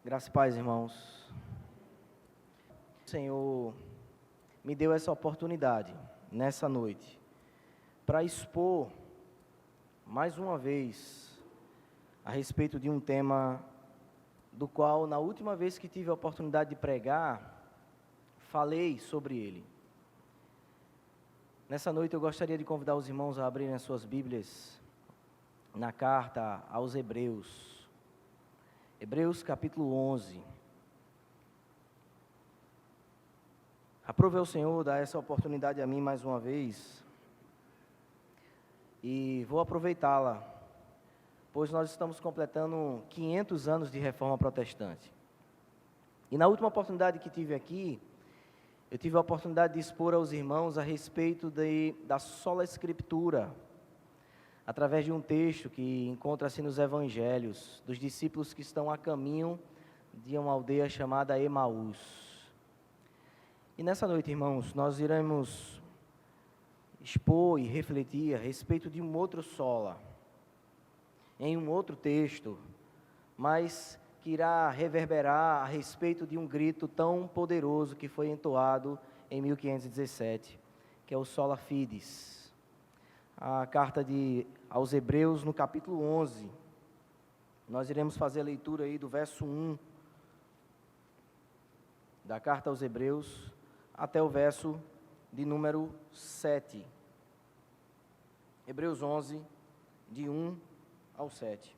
Graças e paz, irmãos. O Senhor me deu essa oportunidade, nessa noite, para expor, mais uma vez, a respeito de um tema do qual, na última vez que tive a oportunidade de pregar, falei sobre ele. Nessa noite eu gostaria de convidar os irmãos a abrirem as suas Bíblias na carta aos Hebreus. Hebreus capítulo 11. Aprove ao Senhor dar essa oportunidade a mim mais uma vez e vou aproveitá-la, pois nós estamos completando 500 anos de reforma protestante. E na última oportunidade que tive aqui, eu tive a oportunidade de expor aos irmãos a respeito da sola Escritura, através de um texto que encontra-se nos Evangelhos, dos discípulos que estão a caminho de uma aldeia chamada Emaús. E nessa noite, irmãos, nós iremos expor e refletir a respeito de um outro sola, em um outro texto, mas que irá reverberar a respeito de um grito tão poderoso que foi entoado em 1517, que é o Sola Fides. A carta aos Hebreus, no capítulo 11, nós iremos fazer a leitura aí do verso 1 da carta aos Hebreus até o verso de número 7. Hebreus 11, de 1 ao 7.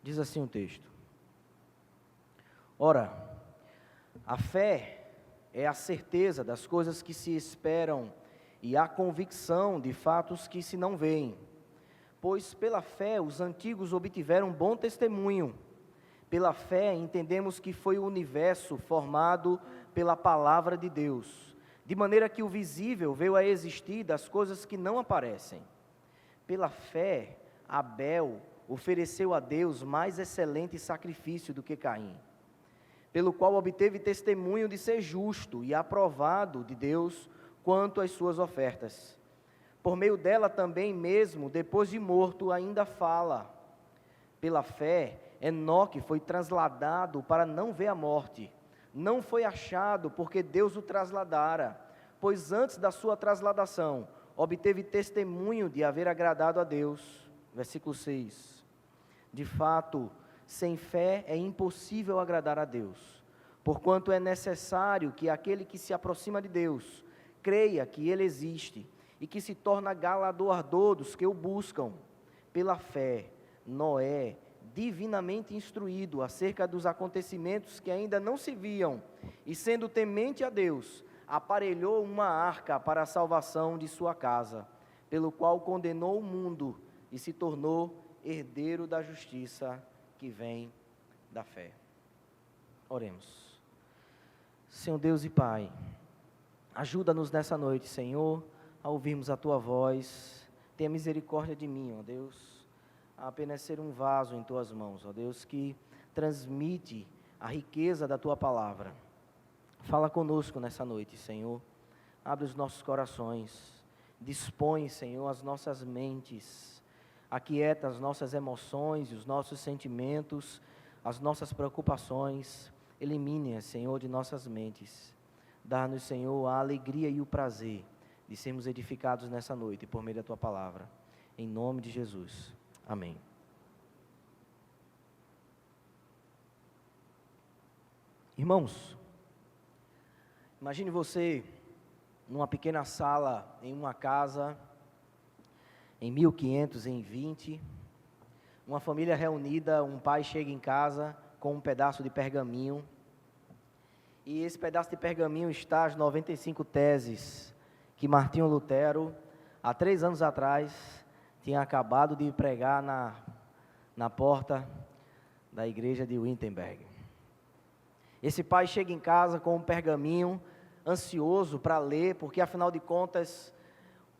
Diz assim o texto: Ora, a fé é a certeza das coisas que se esperam e a convicção de fatos que se não veem. Pois pela fé os antigos obtiveram bom testemunho. Pela fé entendemos que foi o universo formado pela palavra de Deus, de maneira que o visível veio a existir das coisas que não aparecem. Pela fé, Abel ofereceu a Deus mais excelente sacrifício do que Caim, pelo qual obteve testemunho de ser justo e aprovado de Deus quanto às suas ofertas. Por meio dela também mesmo, depois de morto, ainda fala. Pela fé, Enoque foi trasladado para não ver a morte. Não foi achado porque Deus o trasladara, pois antes da sua trasladação, obteve testemunho de haver agradado a Deus. Versículo 6. De fato, sem fé é impossível agradar a Deus, porquanto é necessário que aquele que se aproxima de Deus creia que Ele existe e que se torna galardoador dos que o buscam. Pela fé, Noé, divinamente instruído acerca dos acontecimentos que ainda não se viam, e sendo temente a Deus, aparelhou uma arca para a salvação de sua casa, pelo qual condenou o mundo e se tornou herdeiro da justiça que vem da fé. Oremos. Senhor Deus e Pai, ajuda-nos nessa noite, Senhor, a ouvirmos a Tua voz. Tenha misericórdia de mim, ó Deus, a apenas ser um vaso em Tuas mãos, ó Deus, que transmite a riqueza da Tua palavra. Fala conosco nessa noite, Senhor. Abre os nossos corações. Dispõe, Senhor, as nossas mentes. Aquieta as nossas emoções e os nossos sentimentos, as nossas preocupações. Elimine-as, Senhor, de nossas mentes. Dá-nos, Senhor, a alegria e o prazer de sermos edificados nessa noite por meio da Tua palavra. Em nome de Jesus. Amém. Irmãos, imagine você numa pequena sala em uma casa, em 1520, uma família reunida, um pai chega em casa com um pedaço de pergaminho, e esse pedaço de pergaminho está as 95 teses que Martinho Lutero, há 3 anos atrás, tinha acabado de pregar na porta da igreja de Wittenberg. Esse pai chega em casa com um pergaminho, ansioso para ler, porque afinal de contas,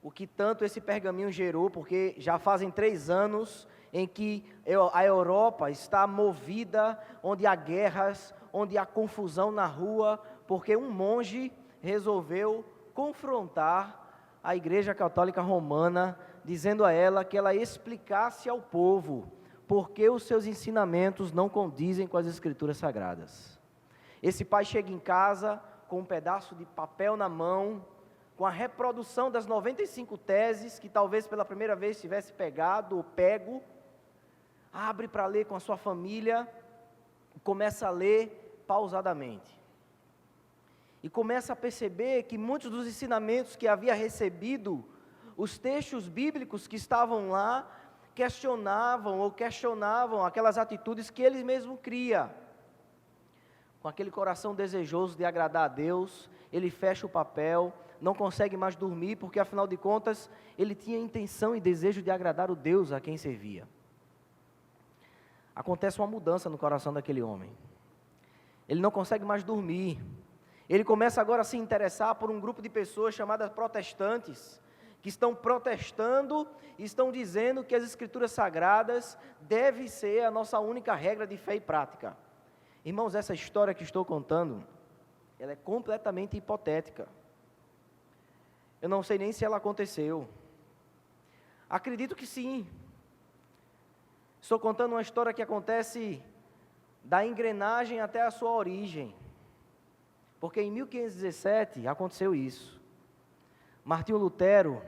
o que tanto esse pergaminho gerou, porque já fazem 3 anos em que a Europa está movida, onde há guerras, onde há confusão na rua, porque um monge resolveu confrontar a Igreja Católica Romana, dizendo a ela que ela explicasse ao povo por que os seus ensinamentos não condizem com as Escrituras Sagradas. Esse pai chega em casa com um pedaço de papel na mão, com a reprodução das 95 teses, que talvez pela primeira vez tivesse pegado ou pego, abre para ler com a sua família, começa a ler pausadamente. E começa a perceber que muitos dos ensinamentos que havia recebido, os textos bíblicos que estavam lá, questionavam aquelas atitudes que ele mesmo cria. Com aquele coração desejoso de agradar a Deus, ele fecha o papel, não consegue mais dormir, porque afinal de contas, ele tinha intenção e desejo de agradar o Deus a quem servia. Acontece uma mudança no coração daquele homem. Ele não consegue mais dormir. Ele começa agora a se interessar por um grupo de pessoas chamadas protestantes, que estão protestando e estão dizendo que as Escrituras Sagradas devem ser a nossa única regra de fé e prática. Irmãos, essa história que estou contando, ela é completamente hipotética. Eu não sei nem se ela aconteceu. Acredito que sim. Estou contando uma história que acontece da engrenagem até a sua origem. Porque em 1517 aconteceu isso. Martinho Lutero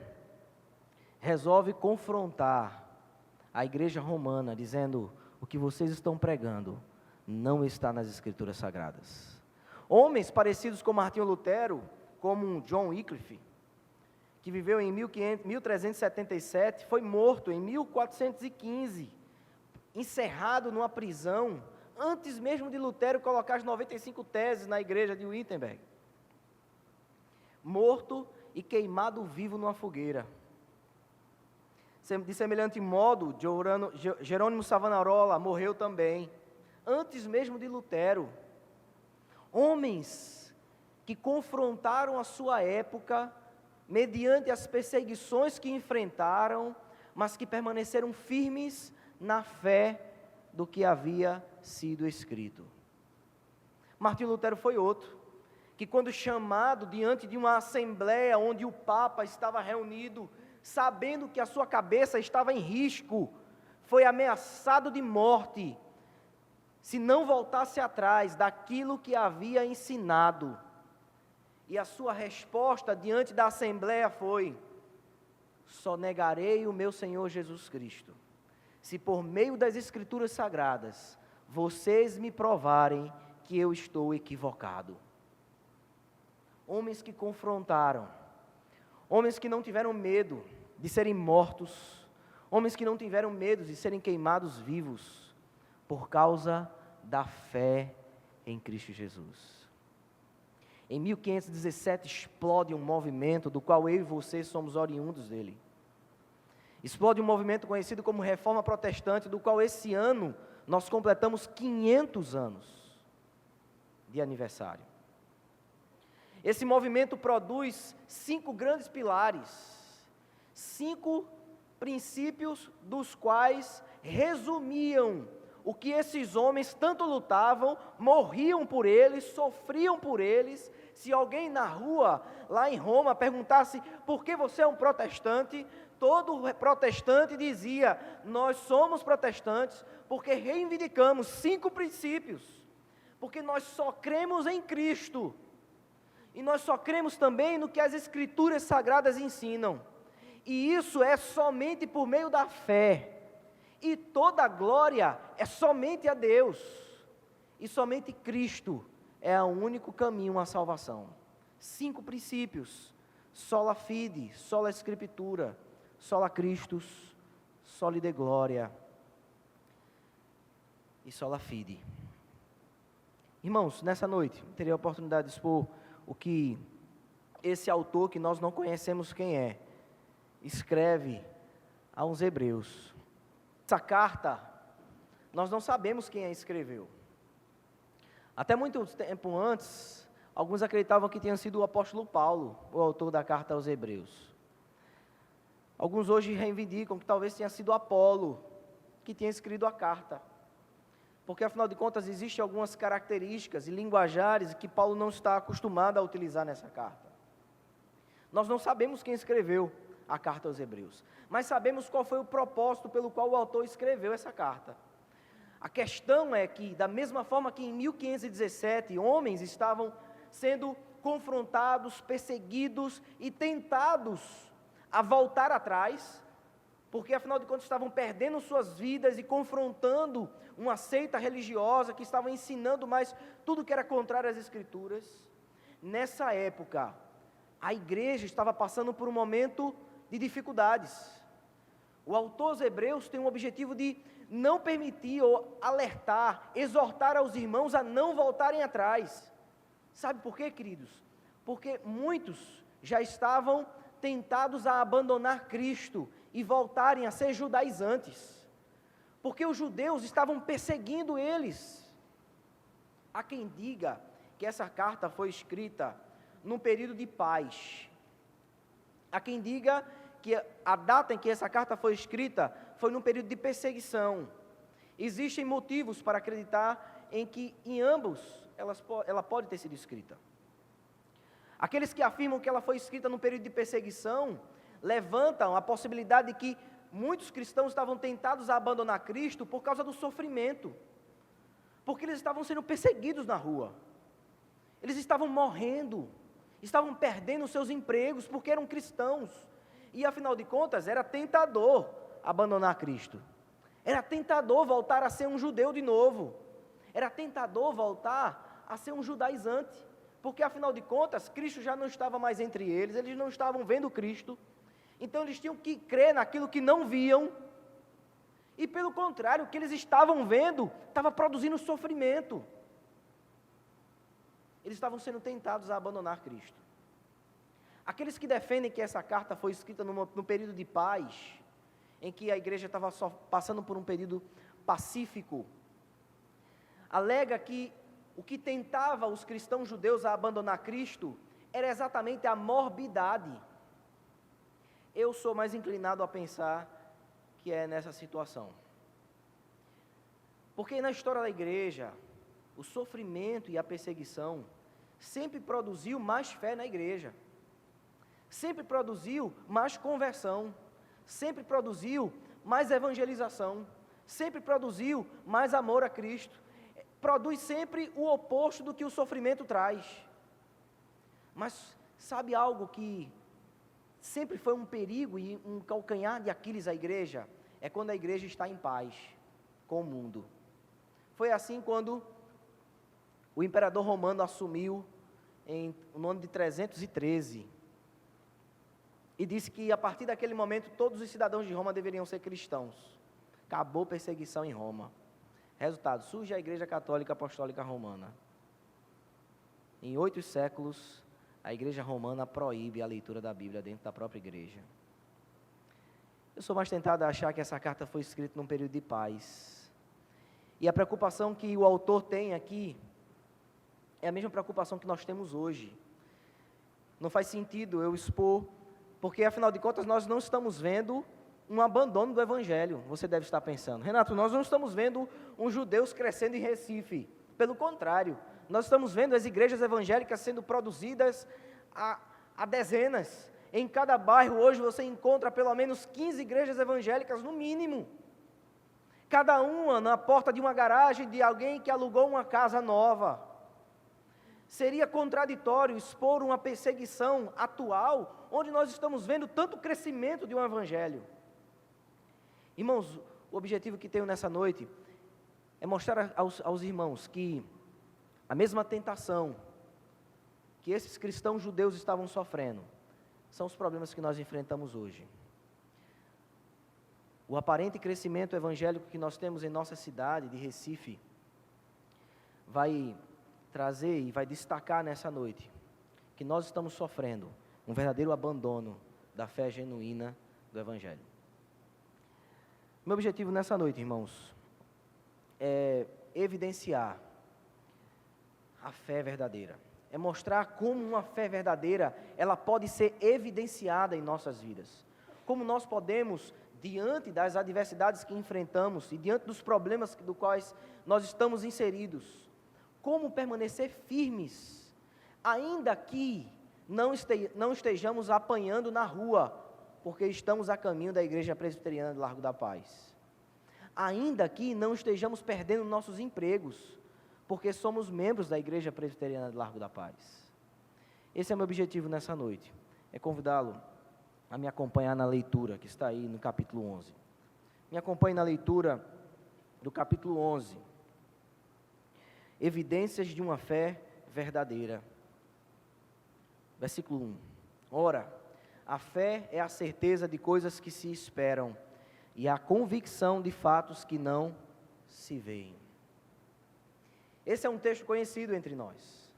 resolve confrontar a Igreja Romana, dizendo: o que vocês estão pregando não está nas Escrituras Sagradas. Homens parecidos com Martinho Lutero, como John Wycliffe, que viveu em 1377, foi morto em 1415, encerrado numa prisão, antes mesmo de Lutero colocar as 95 teses na igreja de Wittenberg. Morto e queimado vivo numa fogueira. De semelhante modo, Jerônimo Savonarola morreu também, antes mesmo de Lutero. Homens que confrontaram a sua época, mediante as perseguições que enfrentaram, mas que permaneceram firmes na fé do que havia sido escrito. Martinho Lutero foi outro, que quando chamado diante de uma assembleia onde o Papa estava reunido, sabendo que a sua cabeça estava em risco, foi ameaçado de morte, se não voltasse atrás daquilo que havia ensinado. E a sua resposta diante da assembleia foi: só negarei o meu Senhor Jesus Cristo, se por meio das Escrituras Sagradas, vocês me provarem que eu estou equivocado. Homens que confrontaram, homens que não tiveram medo de serem mortos, homens que não tiveram medo de serem queimados vivos, por causa da fé em Cristo Jesus. Em 1517 explode um movimento do qual eu e você somos oriundos dele. Explode um movimento conhecido como Reforma Protestante, do qual esse ano nós completamos 500 anos de aniversário. Esse movimento produz 5 grandes pilares, 5 princípios dos quais resumiam o que esses homens tanto lutavam, morriam por eles, sofriam por eles. Se alguém na rua, lá em Roma, perguntasse: por que você é um protestante? Todo protestante dizia: nós somos protestantes porque reivindicamos 5 princípios, porque nós só cremos em Cristo, e nós só cremos também no que as Escrituras Sagradas ensinam, e isso é somente por meio da fé, e toda a glória é somente a Deus, e somente Cristo é o único caminho à salvação. 5 princípios: sola fide, sola Scriptura, sola Christus, soli Deo gloria e sola fide. Irmãos, nessa noite, eu teria a oportunidade de expor o que esse autor, que nós não conhecemos quem é, escreve aos Hebreus. Essa carta, nós não sabemos quem a escreveu. Até muito tempo antes, alguns acreditavam que tinha sido o apóstolo Paulo, o autor da carta aos Hebreus. Alguns hoje reivindicam que talvez tenha sido Apolo que tenha escrito a carta, porque afinal de contas existem algumas características e linguajares que Paulo não está acostumado a utilizar nessa carta. Nós não sabemos quem escreveu a carta aos Hebreus, mas sabemos qual foi o propósito pelo qual o autor escreveu essa carta. A questão é que, da mesma forma que em 1517, homens estavam sendo confrontados, perseguidos e tentados a voltar atrás, porque afinal de contas estavam perdendo suas vidas e confrontando uma seita religiosa que estava ensinando mais tudo que era contrário às Escrituras. Nessa época, a igreja estava passando por um momento de dificuldades. O autor aos Hebreus tem o objetivo de não permitir ou alertar, exortar aos irmãos a não voltarem atrás. Sabe por quê, queridos? Porque muitos já estavam tentados a abandonar Cristo e voltarem a ser judaizantes, porque os judeus estavam perseguindo eles. Há quem diga que essa carta foi escrita num período de paz. Há quem diga que a data em que essa carta foi escrita foi num período de perseguição. Existem motivos para acreditar em que em ambos ela pode ter sido escrita. Aqueles que afirmam que ela foi escrita num período de perseguição levantam a possibilidade de que muitos cristãos estavam tentados a abandonar Cristo por causa do sofrimento, porque eles estavam sendo perseguidos na rua, eles estavam morrendo, estavam perdendo seus empregos porque eram cristãos, e afinal de contas era tentador abandonar Cristo, era tentador voltar a ser um judeu de novo, era tentador voltar a ser um judaizante, porque afinal de contas Cristo já não estava mais entre eles não estavam vendo Cristo, então eles tinham que crer naquilo que não viam, e pelo contrário, o que eles estavam vendo estava produzindo sofrimento. Eles estavam sendo tentados a abandonar Cristo. Aqueles que defendem que essa carta foi escrita num período de paz, em que a igreja estava só passando por um período pacífico, alega que o que tentava os cristãos judeus a abandonar Cristo era exatamente a morbidade. Eu sou mais inclinado a pensar que é nessa situação. Porque na história da igreja, o sofrimento e a perseguição sempre produziu mais fé na igreja, sempre produziu mais conversão, sempre produziu mais evangelização, sempre produziu mais amor a Cristo, produz sempre o oposto do que o sofrimento traz. Mas sabe algo que sempre foi um perigo e um calcanhar de Aquiles à igreja? É quando a igreja está em paz com o mundo. Foi assim quando o imperador romano assumiu no ano de 313 e disse que a partir daquele momento todos os cidadãos de Roma deveriam ser cristãos. Acabou a perseguição em Roma. Resultado, surge a Igreja Católica Apostólica Romana. Em 8 séculos, a Igreja Romana proíbe a leitura da Bíblia dentro da própria igreja. Eu sou mais tentado a achar que essa carta foi escrita num período de paz. E a preocupação que o autor tem aqui é a mesma preocupação que nós temos hoje. Não faz sentido eu expor, porque afinal de contas nós não estamos vendo um abandono do Evangelho. Você deve estar pensando, Renato, nós não estamos vendo uns judeus crescendo em Recife. Pelo contrário, nós estamos vendo as igrejas evangélicas sendo produzidas a dezenas. Em cada bairro hoje você encontra pelo menos 15 igrejas evangélicas no mínimo. Cada uma na porta de uma garagem de alguém que alugou uma casa nova. Seria contraditório expor uma perseguição atual, onde nós estamos vendo tanto crescimento de um evangelho. Irmãos, o objetivo que tenho nessa noite é mostrar aos irmãos que a mesma tentação que esses cristãos judeus estavam sofrendo são os problemas que nós enfrentamos hoje. O aparente crescimento evangélico que nós temos em nossa cidade de Recife vai trazer e vai destacar nessa noite que nós estamos sofrendo um verdadeiro abandono da fé genuína do Evangelho. Meu objetivo nessa noite, irmãos, é evidenciar a fé verdadeira, é mostrar como uma fé verdadeira, ela pode ser evidenciada em nossas vidas, como nós podemos, diante das adversidades que enfrentamos e diante dos problemas dos quais nós estamos inseridos, como permanecer firmes, ainda que não estejamos apanhando na rua, porque estamos a caminho da Igreja Presbiteriana de Largo da Paz. Ainda que não estejamos perdendo nossos empregos, porque somos membros da Igreja Presbiteriana de Largo da Paz. Esse é o meu objetivo nessa noite, é convidá-lo a me acompanhar na leitura, que está aí no capítulo 11. Me acompanhe na leitura do capítulo 11. Evidências de uma fé verdadeira. Versículo 1. Ora, a fé é a certeza de coisas que se esperam e a convicção de fatos que não se veem. Esse é um texto conhecido entre nós.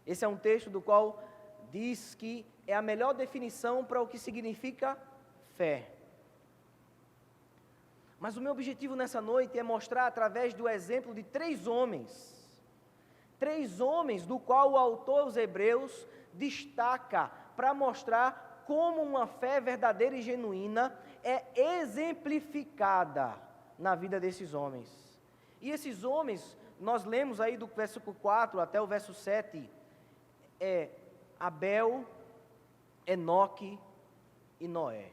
Esse é um texto do qual diz que é a melhor definição para o que significa fé. Mas o meu objetivo nessa noite é mostrar através do exemplo de três homens do qual o autor aos Hebreus destaca para mostrar como uma fé verdadeira e genuína é exemplificada na vida desses homens. E esses homens, nós lemos aí do versículo 4 até o verso 7, Abel, Enoque e Noé.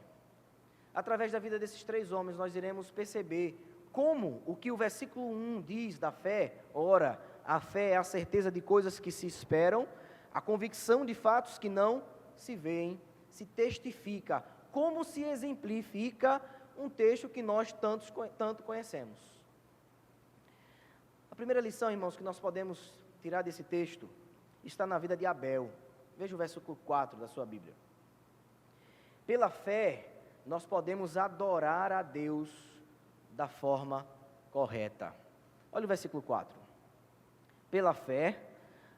Através da vida desses três homens, nós iremos perceber como o que o versículo 1 diz da fé. Ora, a fé é a certeza de coisas que se esperam, a convicção de fatos que não se veem, se testifica, como se exemplifica um texto que nós tanto conhecemos. A primeira lição, irmãos, que nós podemos tirar desse texto, está na vida de Abel. Veja o versículo 4 da sua Bíblia. Pela fé, nós podemos adorar a Deus da forma correta. Olha o versículo 4. Pela fé,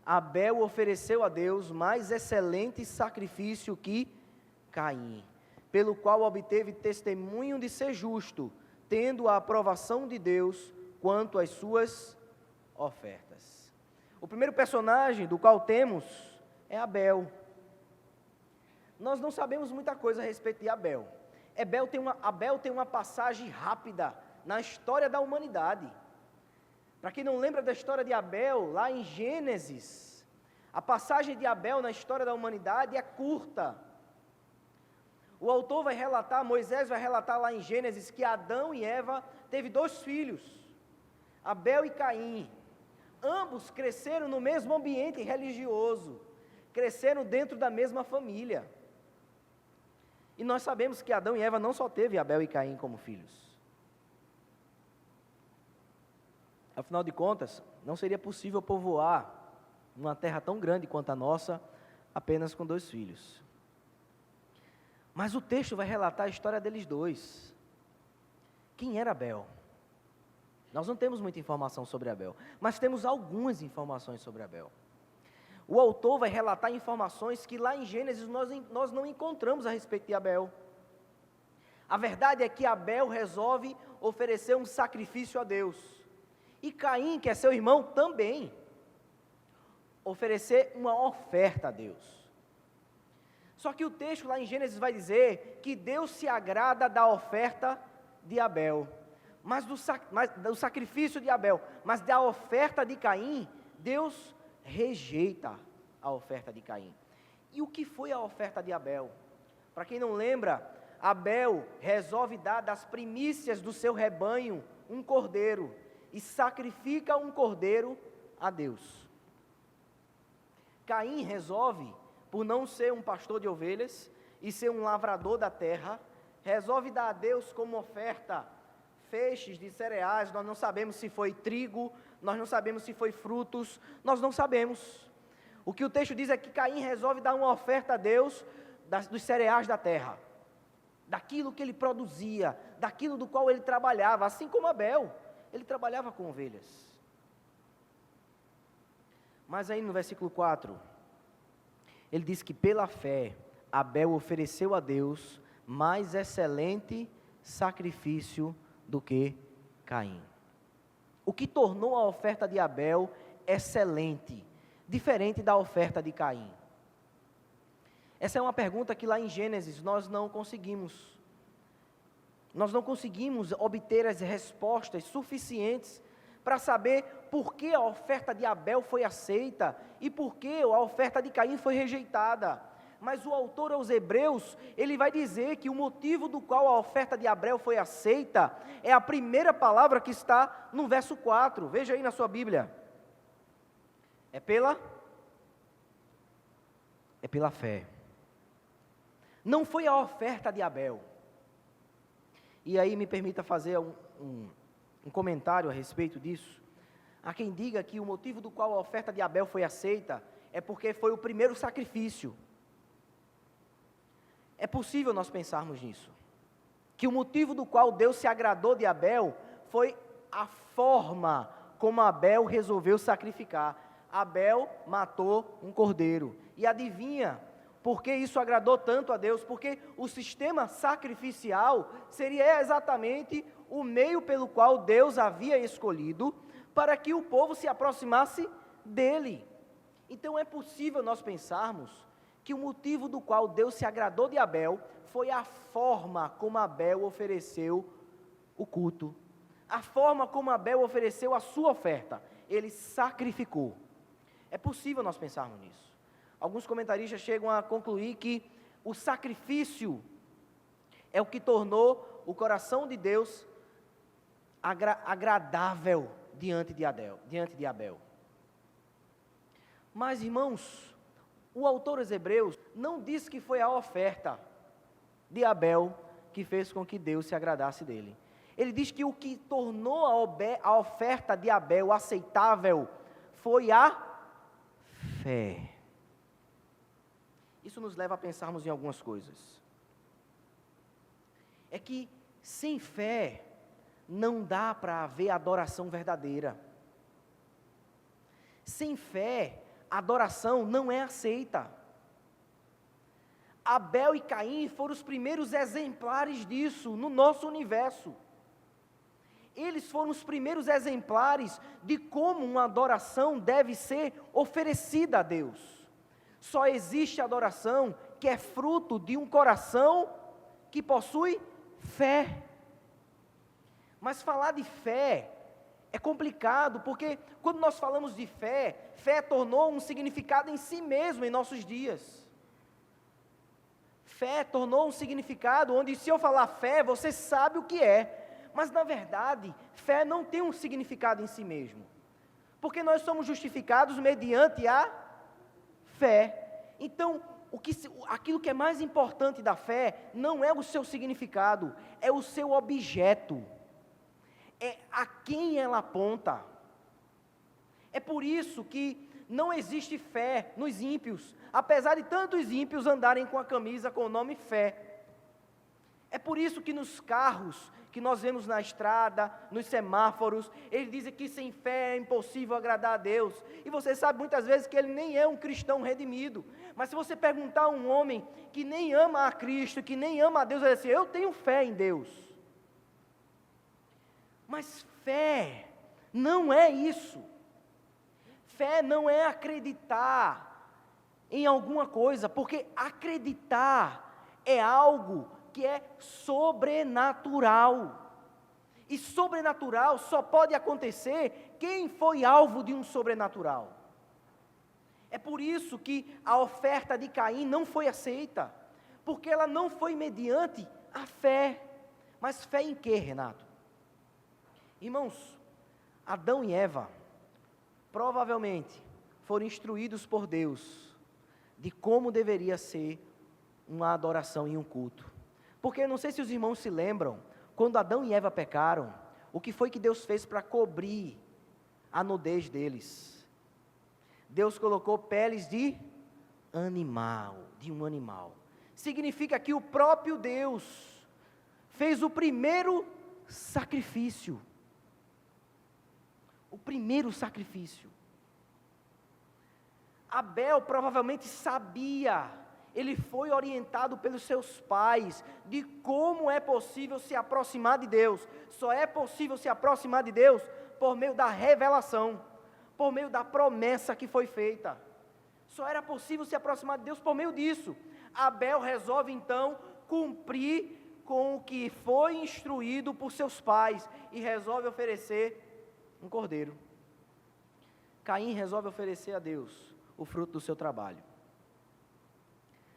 Abel ofereceu a Deus mais excelente sacrifício que Caim, pelo qual obteve testemunho de ser justo, tendo a aprovação de Deus quanto às suas ofertas. O primeiro personagem do qual temos é Abel. Nós não sabemos muita coisa a respeito de Abel. Abel tem uma passagem rápida na história da humanidade. Para quem não lembra da história de Abel, lá em Gênesis, a passagem de Abel na história da humanidade é curta. O autor vai relatar, Moisés vai relatar lá em Gênesis, que Adão e Eva teve 2 filhos, Abel e Caim. Ambos cresceram no mesmo ambiente religioso, cresceram dentro da mesma família. E nós sabemos que Adão e Eva não só teve Abel e Caim como filhos. Afinal de contas, não seria possível povoar uma terra tão grande quanto a nossa, apenas com 2 filhos. Mas o texto vai relatar a história deles dois. Quem era Abel? Nós não temos muita informação sobre Abel, mas temos algumas informações sobre Abel. O autor vai relatar informações que lá em Gênesis nós não encontramos a respeito de Abel. A verdade é que Abel resolve oferecer um sacrifício a Deus. E Caim, que é seu irmão, também oferecer uma oferta a Deus. Só que o texto lá em Gênesis vai dizer que Deus se agrada da oferta de Abel, mas do sacrifício de Abel, mas da oferta de Caim, Deus rejeita a oferta de Caim. E o que foi a oferta de Abel? Para quem não lembra, Abel resolve dar das primícias do seu rebanho um cordeiro, e sacrifica um cordeiro a Deus. Caim resolve, por não ser um pastor de ovelhas e ser um lavrador da terra, resolve dar a Deus como oferta feixes de cereais. Nós não sabemos se foi trigo, nós não sabemos se foi frutos, nós não sabemos. O que o texto diz é que Caim resolve dar uma oferta a Deus dos cereais da terra, daquilo que ele produzia, daquilo do qual ele trabalhava, assim como Abel. Ele trabalhava com ovelhas. Mas aí no versículo 4, ele diz que pela fé, Abel ofereceu a Deus mais excelente sacrifício do que Caim. O que tornou a oferta de Abel excelente, diferente da oferta de Caim? Essa é uma pergunta que lá em Gênesis nós não conseguimos obter as respostas suficientes para saber por que a oferta de Abel foi aceita e por que a oferta de Caim foi rejeitada. Mas o autor aos Hebreus, ele vai dizer que o motivo do qual a oferta de Abel foi aceita é a primeira palavra que está no verso 4. Veja aí na sua Bíblia. É pela fé. Não foi a oferta de Abel. E aí me permita fazer um comentário a respeito disso. Há quem diga que o motivo do qual a oferta de Abel foi aceita é porque foi o primeiro sacrifício. É possível nós pensarmos nisso. Que o motivo do qual Deus se agradou de Abel foi a forma como Abel resolveu sacrificar. Abel matou um cordeiro. E adivinha por que isso agradou tanto a Deus? Porque o sistema sacrificial seria exatamente o meio pelo qual Deus havia escolhido para que o povo se aproximasse dele. Então é possível nós pensarmos que o motivo do qual Deus se agradou de Abel foi a forma como Abel ofereceu o culto, a forma como Abel ofereceu a sua oferta. Ele sacrificou. É possível nós pensarmos nisso. Alguns comentaristas chegam a concluir que o sacrifício é o que tornou o coração de Deus agradável diante de Abel. Mas, irmãos, o autor aos Hebreus não diz que foi a oferta de Abel que fez com que Deus se agradasse dele. Ele diz que o que tornou a oferta de Abel aceitável foi a fé. Isso nos leva a pensarmos em algumas coisas. É que sem fé não dá para haver adoração verdadeira. Sem fé, a adoração não é aceita. Abel e Caim foram os primeiros exemplares disso no nosso universo. Eles foram os primeiros exemplares de como uma adoração deve ser oferecida a Deus. Só existe adoração que é fruto de um coração que possui fé. Mas falar de fé é complicado, porque quando nós falamos de fé, fé tornou um significado em si mesmo em nossos dias. Fé tornou um significado onde, se eu falar fé, você sabe o que é. Mas, na verdade, fé não tem um significado em si mesmo. Porque nós somos justificados mediante a fé. Então, aquilo que é mais importante da fé não é o seu significado, é o seu objeto. É a quem ela aponta. É por isso que não existe fé nos ímpios, apesar de tantos ímpios andarem com a camisa com o nome fé. É por isso que nos carros que nós vemos na estrada, nos semáforos, eles dizem que sem fé é impossível agradar a Deus. E você sabe muitas vezes que ele nem é um cristão redimido. Mas se você perguntar a um homem que nem ama a Cristo, que nem ama a Deus, ele vai dizer, eu tenho fé em Deus. Mas fé não é isso. Fé não é acreditar em alguma coisa, porque acreditar é algo que é sobrenatural. E sobrenatural só pode acontecer quem foi alvo de um sobrenatural. É por isso que a oferta de Caim não foi aceita, porque ela não foi mediante a fé. Mas fé em quê, Renato? Irmãos, Adão e Eva provavelmente foram instruídos por Deus de como deveria ser uma adoração e um culto. Porque eu não sei se os irmãos se lembram, quando Adão e Eva pecaram, o que foi que Deus fez para cobrir a nudez deles? Deus colocou peles de um animal. Significa que o próprio Deus fez o primeiro sacrifício. O primeiro sacrifício. Abel provavelmente sabia, ele foi orientado pelos seus pais de como é possível se aproximar de Deus. Só é possível se aproximar de Deus por meio da revelação, por meio da promessa que foi feita. Só era possível se aproximar de Deus por meio disso. Abel resolve então cumprir com o que foi instruído por seus pais e resolve oferecer um cordeiro. Caim resolve oferecer a Deus o fruto do seu trabalho.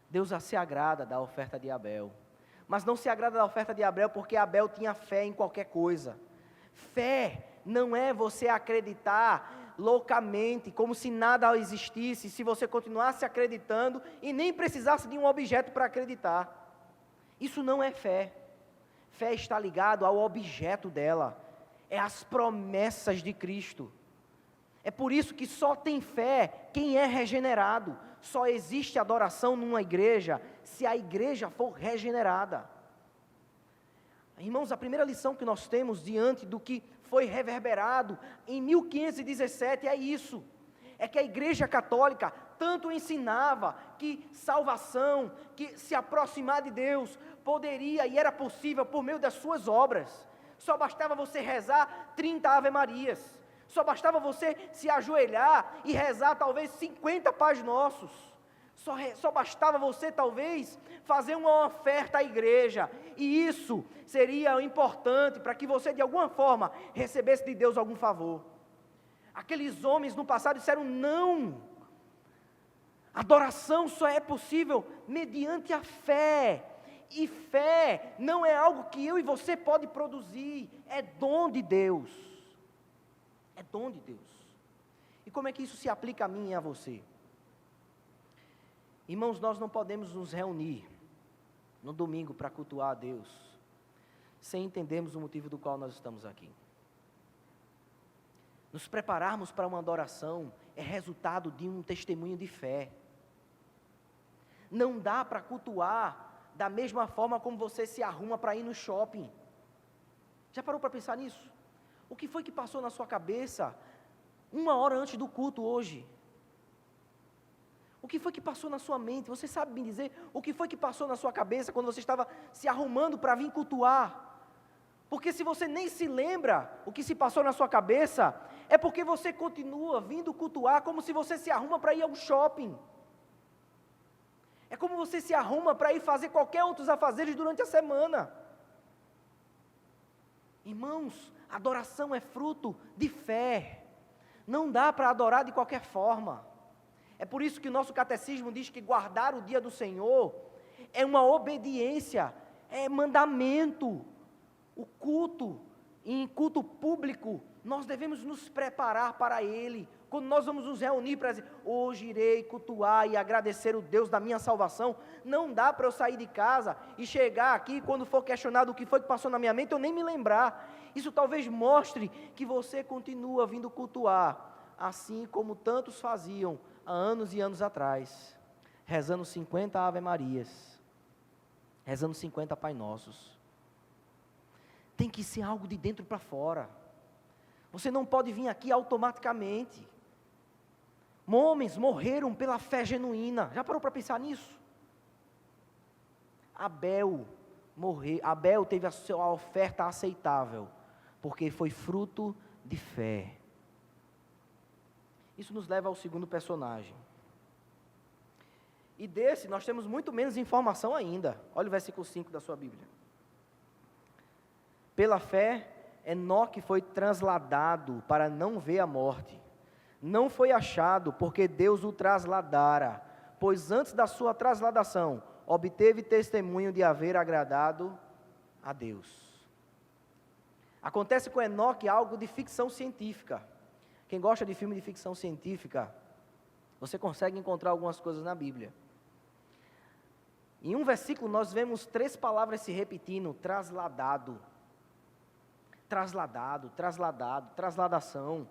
Deus se agrada da oferta de Abel, mas não se agrada da oferta de Abel porque Abel tinha fé em qualquer coisa. Fé não é você acreditar loucamente, como se nada existisse, se você continuasse acreditando e nem precisasse de um objeto para acreditar. Isso não é fé. Fé está ligado ao objeto dela, é as promessas de Cristo. É por isso que só tem fé quem é regenerado. Só existe adoração numa igreja se a igreja for regenerada. Irmãos, a primeira lição que nós temos diante do que foi reverberado em 1517 é isso. É que a igreja católica tanto ensinava que salvação, que se aproximar de Deus, poderia e era possível por meio das suas obras. Só bastava você rezar 30 Ave-Marias. Só bastava você se ajoelhar e rezar talvez 50 Pais Nossos. Só bastava você talvez fazer uma oferta à igreja. E isso seria importante para que você de alguma forma recebesse de Deus algum favor. Aqueles homens no passado disseram não. Adoração só é possível mediante a fé. E fé não é algo que eu e você pode produzir. É dom de Deus. É dom de Deus. E como é que isso se aplica a mim e a você? Irmãos, nós não podemos nos reunir no domingo para cultuar a Deus, sem entendermos o motivo do qual nós estamos aqui. Nos prepararmos para uma adoração é resultado de um testemunho de fé. Não dá para cultuar da mesma forma como você se arruma para ir no shopping. Já parou para pensar nisso? O que foi que passou na sua cabeça 1 hora antes do culto hoje? O que foi que passou na sua mente? Você sabe me dizer o que foi que passou na sua cabeça quando você estava se arrumando para vir cultuar? Porque se você nem se lembra o que se passou na sua cabeça, é porque você continua vindo cultuar como se você se arruma para ir ao shopping. É como você se arruma para ir fazer qualquer outros afazeres durante a semana. Irmãos, adoração é fruto de fé. Não dá para adorar de qualquer forma. É por isso que o nosso catecismo diz que guardar o dia do Senhor é uma obediência, é mandamento. O culto, em culto público, nós devemos nos preparar para ele. Quando nós vamos nos reunir para dizer, hoje irei cultuar e agradecer o Deus da minha salvação, não dá para eu sair de casa e chegar aqui, quando for questionado o que foi que passou na minha mente, eu nem me lembrar. Isso talvez mostre que você continua vindo cultuar, assim como tantos faziam há anos e anos atrás, rezando 50 Ave-Marias, rezando 50 Pai Nossos. Tem que ser algo de dentro para fora. Você não pode vir aqui automaticamente. Homens morreram pela fé genuína. Já parou para pensar nisso? Abel teve a sua oferta aceitável, porque foi fruto de fé. Isso nos leva ao segundo personagem. E desse nós temos muito menos informação ainda. Olha o versículo 5 da sua Bíblia. Pela fé, Enoque foi trasladado para não ver a morte. Não foi achado porque Deus o trasladara, pois antes da sua trasladação, obteve testemunho de haver agradado a Deus. Acontece com Enoque algo de ficção científica. Quem gosta de filme de ficção científica, você consegue encontrar algumas coisas na Bíblia. Em um versículo nós vemos 3 palavras se repetindo: trasladado. Trasladado, trasladado, trasladação.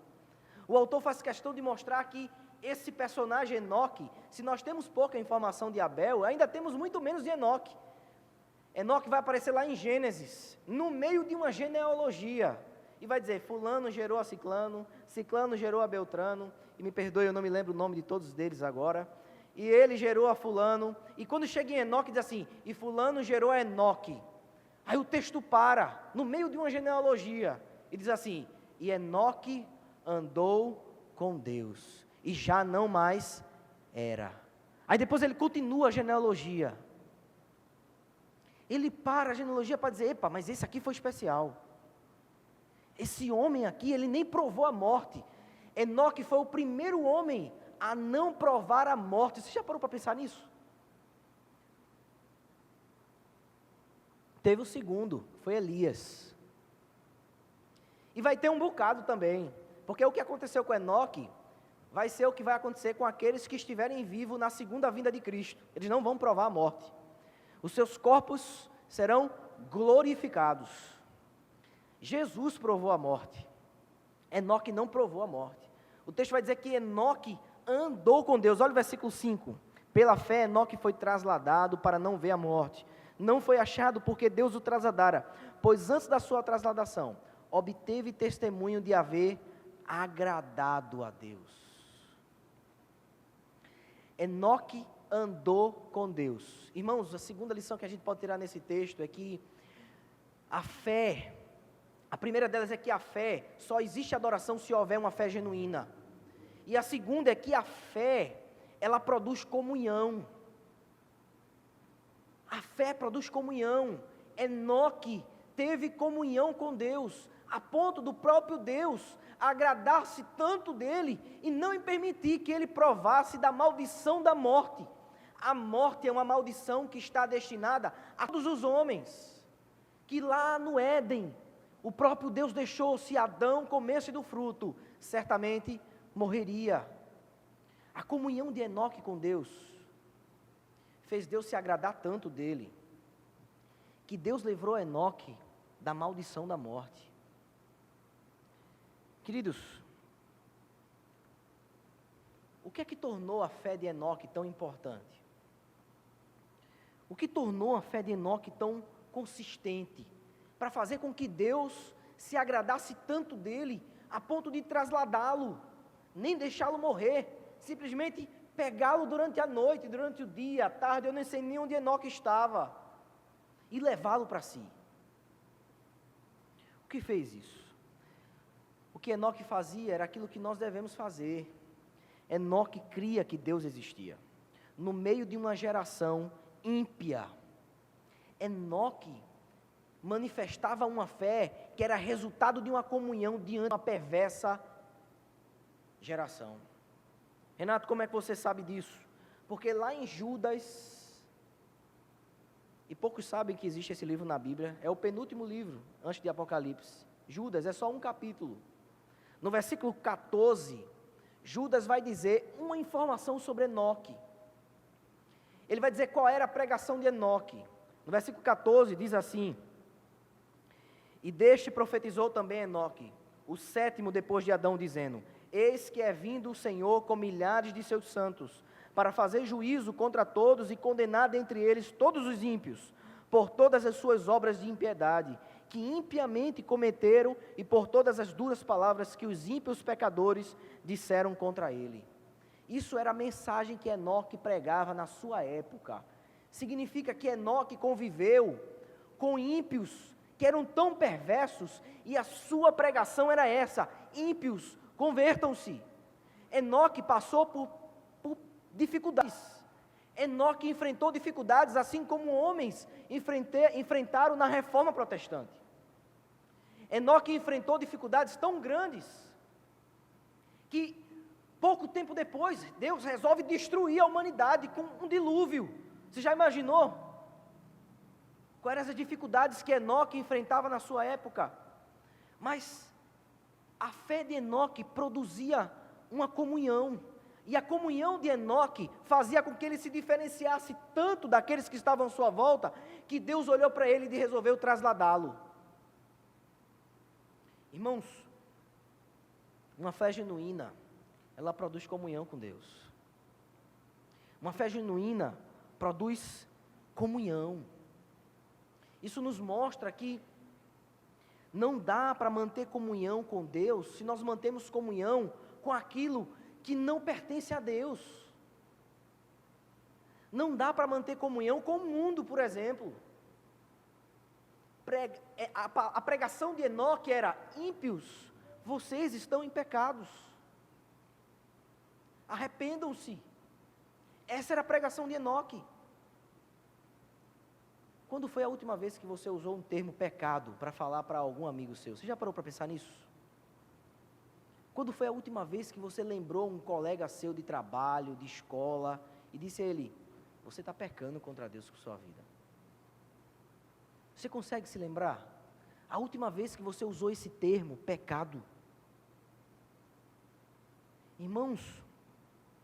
O autor faz questão de mostrar que esse personagem Enoque, se nós temos pouca informação de Abel, ainda temos muito menos de Enoque. Enoque vai aparecer lá em Gênesis, no meio de uma genealogia, e vai dizer, fulano gerou a Ciclano, Ciclano gerou a Beltrano, e me perdoe, eu não me lembro o nome de todos deles agora, e ele gerou a fulano, e quando chega em Enoque diz assim, e fulano gerou a Enoque. Aí o texto para, no meio de uma genealogia, e diz assim, e Enoque andou com Deus, e já não mais era. Aí depois ele continua a genealogia. Ele para a genealogia para dizer, epa, mas esse aqui foi especial. esse homem aqui, ele nem provou a morte. Enoque foi o primeiro homem a não provar a morte. Você já parou para pensar nisso? Teve o segundo, foi Elias. E vai ter um bocado também, porque o que aconteceu com Enoque vai ser o que vai acontecer com aqueles que estiverem vivos na segunda vinda de Cristo. Eles não vão provar a morte. Os seus corpos serão glorificados. Jesus provou a morte. Enoque não provou a morte. O texto vai dizer que Enoque andou com Deus. Olha o versículo 5. Pela fé, Enoque foi trasladado para não ver a morte. Não foi achado porque Deus o trasladara, pois antes da sua trasladação, obteve testemunho de haver agradado a Deus. Enoque andou com Deus. Irmãos, a segunda lição que a gente pode tirar nesse texto é que a fé, a primeira delas é que a fé, só existe adoração se houver uma fé genuína. E a segunda é que a fé, ela produz comunhão. A fé produz comunhão. Enoque teve comunhão com Deus, a ponto do próprio Deus agradar-se tanto dele e não permitir que ele provasse da maldição da morte. A morte é uma maldição que está destinada a todos os homens, que lá no Éden, o próprio Deus deixou, se Adão comesse do fruto, certamente morreria. A comunhão de Enoque com Deus fez Deus se agradar tanto dele, que Deus livrou Enoque da maldição da morte. Queridos, o que é que tornou a fé de Enoque tão importante? O que tornou a fé de Enoque tão consistente, para fazer com que Deus se agradasse tanto dele, a ponto de trasladá-lo, nem deixá-lo morrer, simplesmente pegá-lo durante a noite, durante o dia, a tarde, eu nem sei nem onde Enoque estava, e levá-lo para si. O que fez isso? O que Enoque fazia era aquilo que nós devemos fazer. Enoque cria que Deus existia, no meio de uma geração ímpia. Enoque manifestava uma fé que era resultado de uma comunhão diante de uma perversa geração. Renato, como é que você sabe disso? Porque lá em Judas, e poucos sabem que existe esse livro na Bíblia, é o penúltimo livro antes de Apocalipse. Judas é só um capítulo. No versículo 14, Judas vai dizer uma informação sobre Enoque. Ele vai dizer qual era a pregação de Enoque. No versículo 14 diz assim: e deste profetizou também Enoque, o sétimo depois de Adão, dizendo: eis que é vindo o Senhor com milhares de seus santos, para fazer juízo contra todos e condenar dentre eles todos os ímpios, por todas as suas obras de impiedade, que impiamente cometeram, e por todas as duras palavras que os ímpios pecadores disseram contra ele. Isso era a mensagem que Enoque pregava na sua época. Significa que Enoque conviveu com ímpios que eram tão perversos, e a sua pregação era essa: ímpios, convertam-se. Enoque passou por dificuldades. Enoque enfrentou dificuldades, assim como homens enfrentaram na Reforma Protestante. Enoque enfrentou dificuldades tão grandes, que pouco tempo depois, Deus resolve destruir a humanidade com um dilúvio. Você já imaginou? Quais eram as dificuldades que Enoque enfrentava na sua época? Mas a fé de Enoque produzia uma comunhão. E a comunhão de Enoque fazia com que ele se diferenciasse tanto daqueles que estavam à sua volta, que Deus olhou para ele e resolveu trasladá-lo. Irmãos, uma fé genuína, ela produz comunhão com Deus. Uma fé genuína produz comunhão. Isso nos mostra que não dá para manter comunhão com Deus se nós mantemos comunhão com aquilo que não pertence a Deus. Não dá para manter comunhão com o mundo, por exemplo. A pregação de Enoque era: ímpios, vocês estão em pecados, arrependam-se. Essa era a pregação de Enoque. Quando foi a última vez que você usou um termo pecado para falar para algum amigo seu? Você já parou para pensar nisso? Quando foi a última vez que você lembrou um colega seu de trabalho, de escola, e disse a ele: você está pecando contra Deus com sua vida? Você consegue se lembrar? A última vez que você usou esse termo, pecado. Irmãos,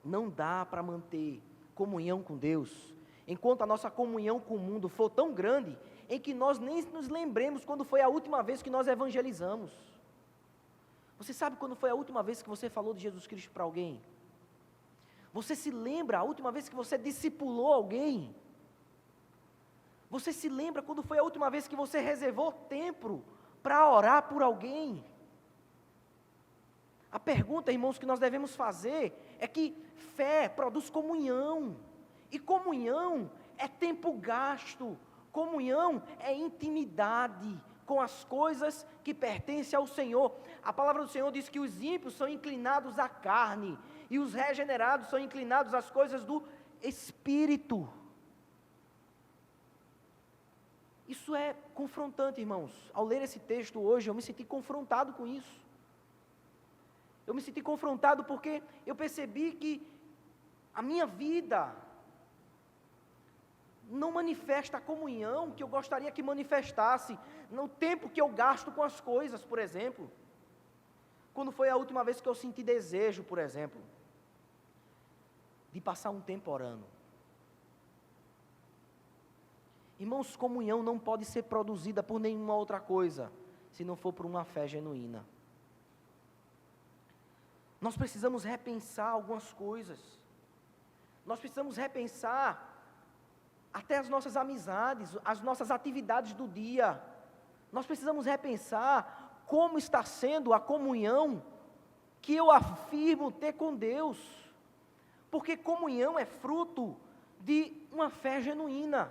não dá para manter comunhão com Deus enquanto a nossa comunhão com o mundo for tão grande, em que nós nem nos lembremos quando foi a última vez que nós evangelizamos. Você sabe quando foi a última vez que você falou de Jesus Cristo para alguém? Você se lembra a última vez que você discipulou alguém? Você se lembra quando foi a última vez que você reservou tempo para orar por alguém? A pergunta, irmãos, que nós devemos fazer é que fé produz comunhão. E comunhão é tempo gasto, comunhão é intimidade com as coisas que pertencem ao Senhor. A palavra do Senhor diz que os ímpios são inclinados à carne, e os regenerados são inclinados às coisas do Espírito. Isso é confrontante, irmãos. Ao ler esse texto hoje, eu me senti confrontado com isso. Eu me senti confrontado porque eu percebi que a minha vida não manifesta a comunhão que eu gostaria que manifestasse, no tempo que eu gasto com as coisas, por exemplo. Quando foi a última vez que eu senti desejo, por exemplo, de passar um tempo orando? Irmãos, comunhão não pode ser produzida por nenhuma outra coisa, se não for por uma fé genuína. Nós precisamos repensar algumas coisas. Nós precisamos repensar até as nossas amizades, as nossas atividades do dia. Nós precisamos repensar como está sendo a comunhão que eu afirmo ter com Deus. Porque comunhão é fruto de uma fé genuína.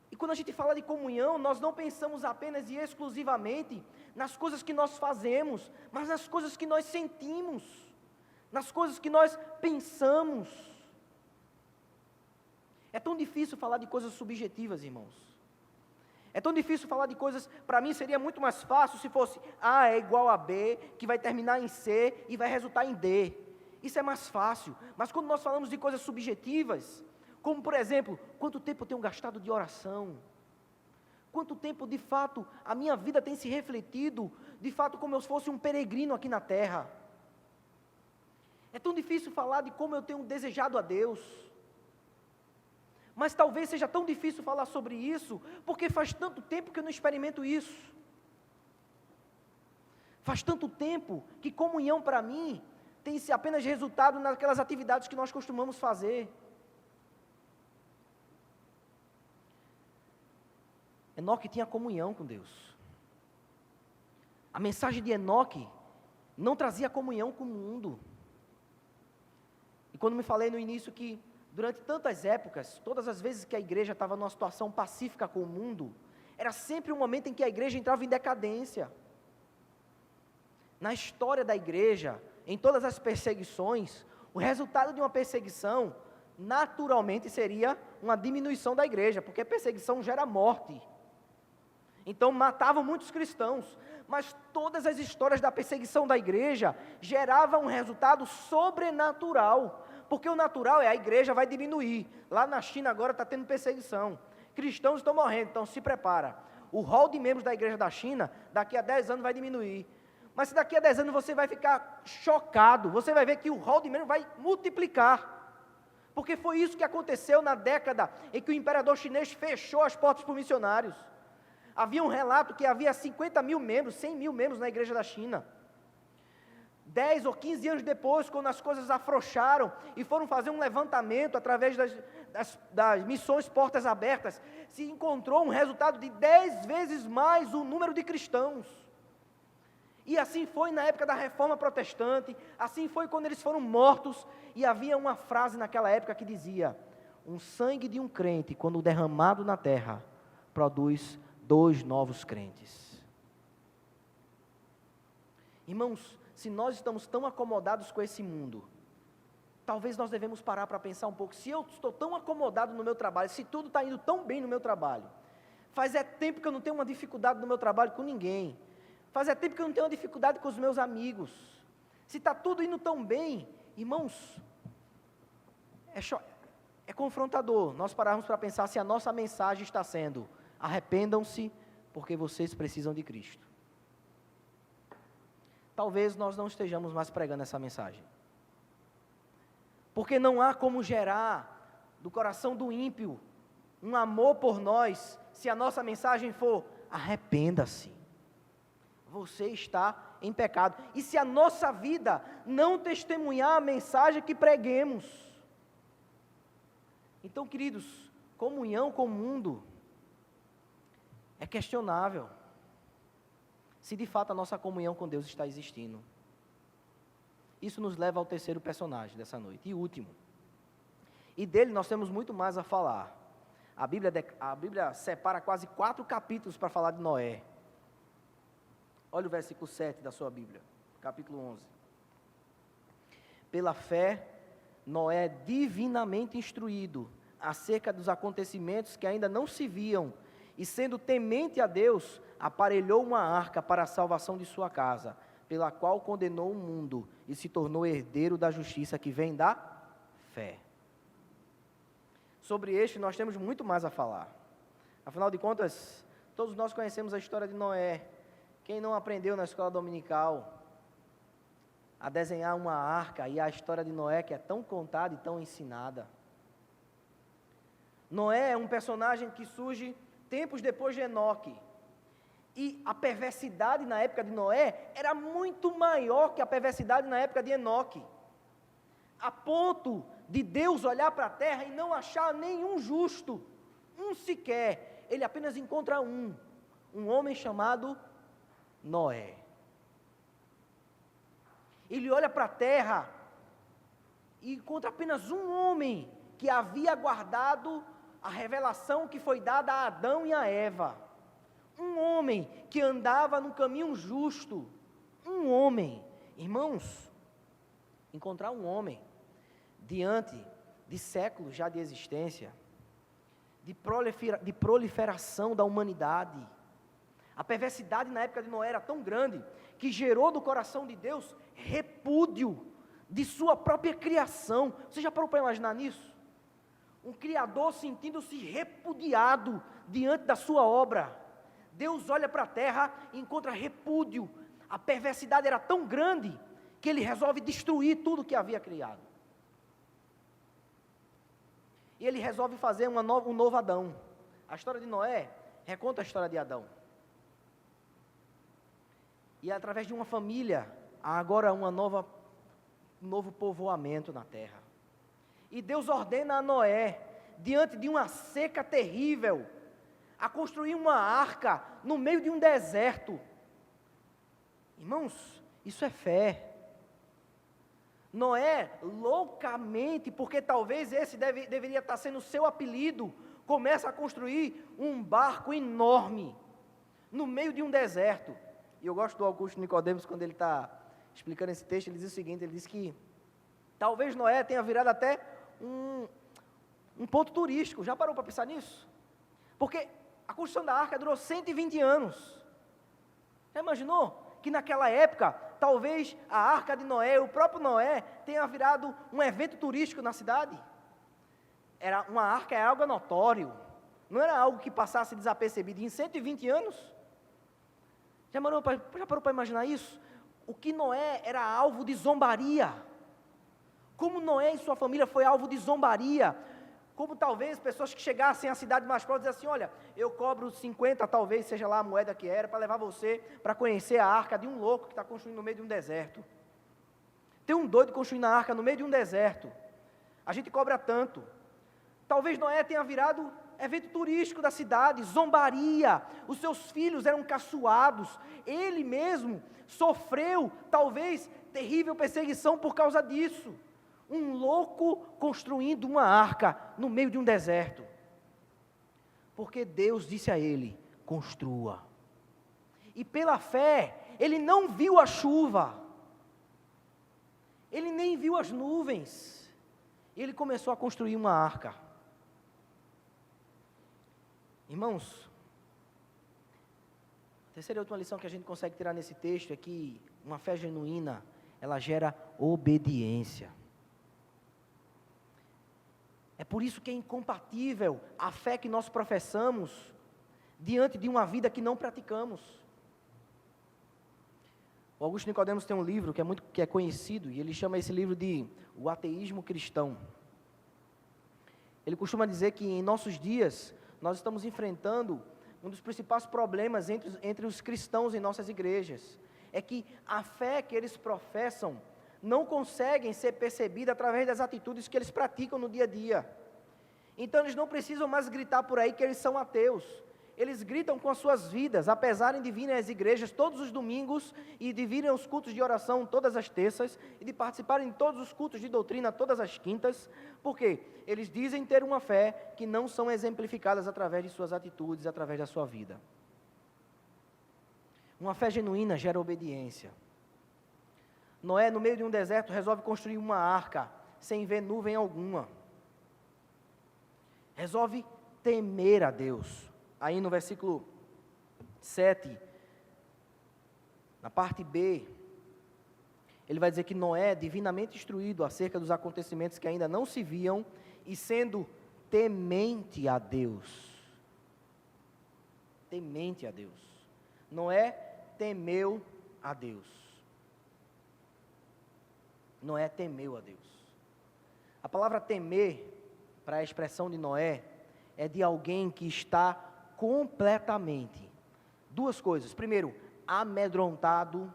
E quando a gente fala de comunhão, nós não pensamos apenas e exclusivamente nas coisas que nós fazemos, mas nas coisas que nós sentimos, nas coisas que nós pensamos. É tão difícil falar de coisas subjetivas, irmãos. É tão difícil falar de coisas, para mim seria muito mais fácil se fosse A é igual a B, que vai terminar em C e vai resultar em D. Isso é mais fácil. Mas quando nós falamos de coisas subjetivas, como por exemplo, quanto tempo eu tenho gastado de oração? Quanto tempo de fato a minha vida tem se refletido, de fato como eu fosse um peregrino aqui na terra? É tão difícil falar de como eu tenho desejado a Deus. Mas talvez seja tão difícil falar sobre isso, porque faz tanto tempo que eu não experimento isso. Faz tanto tempo que comunhão para mim tem se apenas resultado naquelas atividades que nós costumamos fazer. Enoque tinha comunhão com Deus. A mensagem de Enoque não trazia comunhão com o mundo. E quando me falei no início que durante tantas épocas, todas as vezes que a igreja estava numa situação pacífica com o mundo, era sempre um momento em que a igreja entrava em decadência. Na história da igreja, em todas as perseguições, o resultado de uma perseguição, naturalmente, seria uma diminuição da igreja, porque perseguição gera morte. Então, matavam muitos cristãos, mas todas as histórias da perseguição da igreja geravam um resultado sobrenatural, porque o natural é a igreja vai diminuir. Lá na China agora está tendo perseguição. Cristãos estão morrendo, então se prepara. O rol de membros da igreja da China, daqui a 10 anos vai diminuir. Mas se daqui a 10 anos você vai ficar chocado, você vai ver que o rol de membros vai multiplicar. Porque foi isso que aconteceu na década em que o imperador chinês fechou as portas para os missionários. Havia um relato que havia 50 mil membros, 100 mil membros na igreja da China. 10 ou 15 anos depois, quando as coisas afrouxaram e foram fazer um levantamento através das missões Portas Abertas, se encontrou um resultado de 10 vezes mais o número de cristãos. E assim foi na época da Reforma Protestante, assim foi quando eles foram mortos, e havia uma frase naquela época que dizia: um sangue de um crente, quando derramado na terra, produz 2 novos crentes. Irmãos, se nós estamos tão acomodados com esse mundo, talvez nós devemos parar para pensar um pouco. Se eu estou tão acomodado no meu trabalho, se tudo está indo tão bem no meu trabalho, faz tempo que eu não tenho uma dificuldade no meu trabalho com ninguém, faz tempo que eu não tenho uma dificuldade com os meus amigos, se está tudo indo tão bem, irmãos, é confrontador nós pararmos para pensar se a nossa mensagem está sendo: arrependam-se, porque vocês precisam de Cristo. Talvez nós não estejamos mais pregando essa mensagem, porque não há como gerar do coração do ímpio um amor por nós, se a nossa mensagem for: arrependa-se, você está em pecado. E se a nossa vida não testemunhar a mensagem que preguemos. Então, queridos, comunhão com o mundo é questionável, se de fato a nossa comunhão com Deus está existindo. Isso nos leva ao terceiro personagem dessa noite, e último. E dele nós temos muito mais a falar. A Bíblia separa quase 4 capítulos para falar de Noé. Olha o versículo 7 da sua Bíblia, capítulo 11. Pela fé, Noé, divinamente instruído acerca dos acontecimentos que ainda não se viam, e sendo temente a Deus, aparelhou uma arca para a salvação de sua casa, pela qual condenou o mundo e se tornou herdeiro da justiça que vem da fé. Sobre este nós temos muito mais a falar. Afinal de contas, todos nós conhecemos a história de Noé. Quem não aprendeu na escola dominical a desenhar uma arca e a história de Noé, que é tão contada e tão ensinada? Noé é um personagem que surge tempos depois de Enoque. E a perversidade na época de Noé era muito maior que a perversidade na época de Enoque, a ponto de Deus olhar para a terra e não achar nenhum justo, um sequer. Ele apenas encontra um homem chamado Noé. Ele olha para a terra e encontra apenas um homem que havia guardado a revelação que foi dada a Adão e a Eva. Um homem que andava no caminho justo. Um homem. Irmãos, encontrar um homem diante de séculos já de existência, de proliferação da humanidade. A perversidade na época de Noé era tão grande que gerou do coração de Deus repúdio de sua própria criação. Você já parou para imaginar nisso? Um criador sentindo-se repudiado diante da sua obra. Deus olha para a terra e encontra repúdio. A perversidade era tão grande que ele resolve destruir tudo que havia criado. E ele resolve fazer um novo Adão. A história de Noé reconta a história de Adão. E através de uma família, há agora um novo povoamento na terra. E Deus ordena a Noé, diante de uma seca terrível, a construir uma arca no meio de um deserto. Irmãos, isso é fé. Noé, loucamente, porque talvez esse deveria estar sendo o seu apelido, começa a construir um barco enorme, no meio de um deserto. E eu gosto do Augusto Nicodemos, quando ele está explicando esse texto, ele diz o seguinte, ele diz que talvez Noé tenha virado até um ponto turístico. Já parou para pensar nisso? Porque a construção da arca durou 120 anos. Já imaginou que naquela época, talvez a arca de Noé, o próprio Noé, tenha virado um evento turístico na cidade? Uma arca é algo notório, não era algo que passasse desapercebido. Em 120 anos, já parou para imaginar isso? O que Noé era alvo de zombaria, como Noé e sua família foi alvo de zombaria, como talvez pessoas que chegassem à cidade mais próxima e dizem assim, olha, eu cobro 50, talvez seja lá a moeda que era, para levar você para conhecer a arca de um louco que está construindo no meio de um deserto. Tem um doido construindo a arca no meio de um deserto, a gente cobra tanto. Talvez Noé tenha virado evento turístico da cidade, zombaria, os seus filhos eram caçoados, ele mesmo sofreu, talvez, terrível perseguição por causa disso. Um louco construindo uma arca no meio de um deserto. Porque Deus disse a ele, construa. E pela fé, ele não viu a chuva. Ele nem viu as nuvens. E ele começou a construir uma arca. Irmãos, a terceira e última lição que a gente consegue tirar nesse texto é que uma fé genuína, ela gera obediência. É por isso que é incompatível a fé que nós professamos diante de uma vida que não praticamos. O Augusto Nicodemos tem um livro que é conhecido, e ele chama esse livro de O Ateísmo Cristão. Ele costuma dizer que em nossos dias, nós estamos enfrentando um dos principais problemas entre os cristãos em nossas igrejas. É que a fé que eles professam não conseguem ser percebida através das atitudes que eles praticam no dia a dia. Então eles não precisam mais gritar por aí que eles são ateus. Eles gritam com as suas vidas, apesar de virem às igrejas todos os domingos e de virem aos cultos de oração todas as terças e de participarem de todos os cultos de doutrina todas as quintas. Por quê? Eles dizem ter uma fé que não são exemplificadas através de suas atitudes, através da sua vida. Uma fé genuína gera obediência. Noé, no meio de um deserto, resolve construir uma arca, sem ver nuvem alguma. Resolve temer a Deus. Aí no versículo 7, na parte B, ele vai dizer que Noé, divinamente instruído acerca dos acontecimentos que ainda não se viam, e sendo temente a Deus. Temente a Deus. Noé temeu a Deus. Noé temeu a Deus. A palavra temer, para a expressão de Noé, é de alguém que está completamente, duas coisas. Primeiro, amedrontado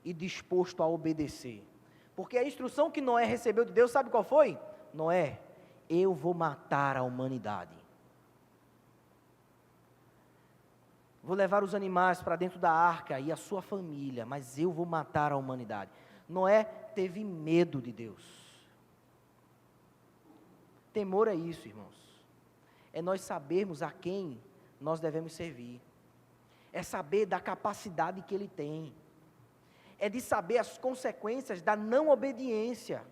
e disposto a obedecer. Porque a instrução que Noé recebeu de Deus, sabe qual foi? Noé, eu vou matar a humanidade. Vou levar os animais para dentro da arca e a sua família, mas eu vou matar a humanidade. Noé teve medo de Deus. Temor é isso, irmãos. É nós sabermos a quem nós devemos servir. É saber da capacidade que ele tem. É de saber as consequências da não obediência.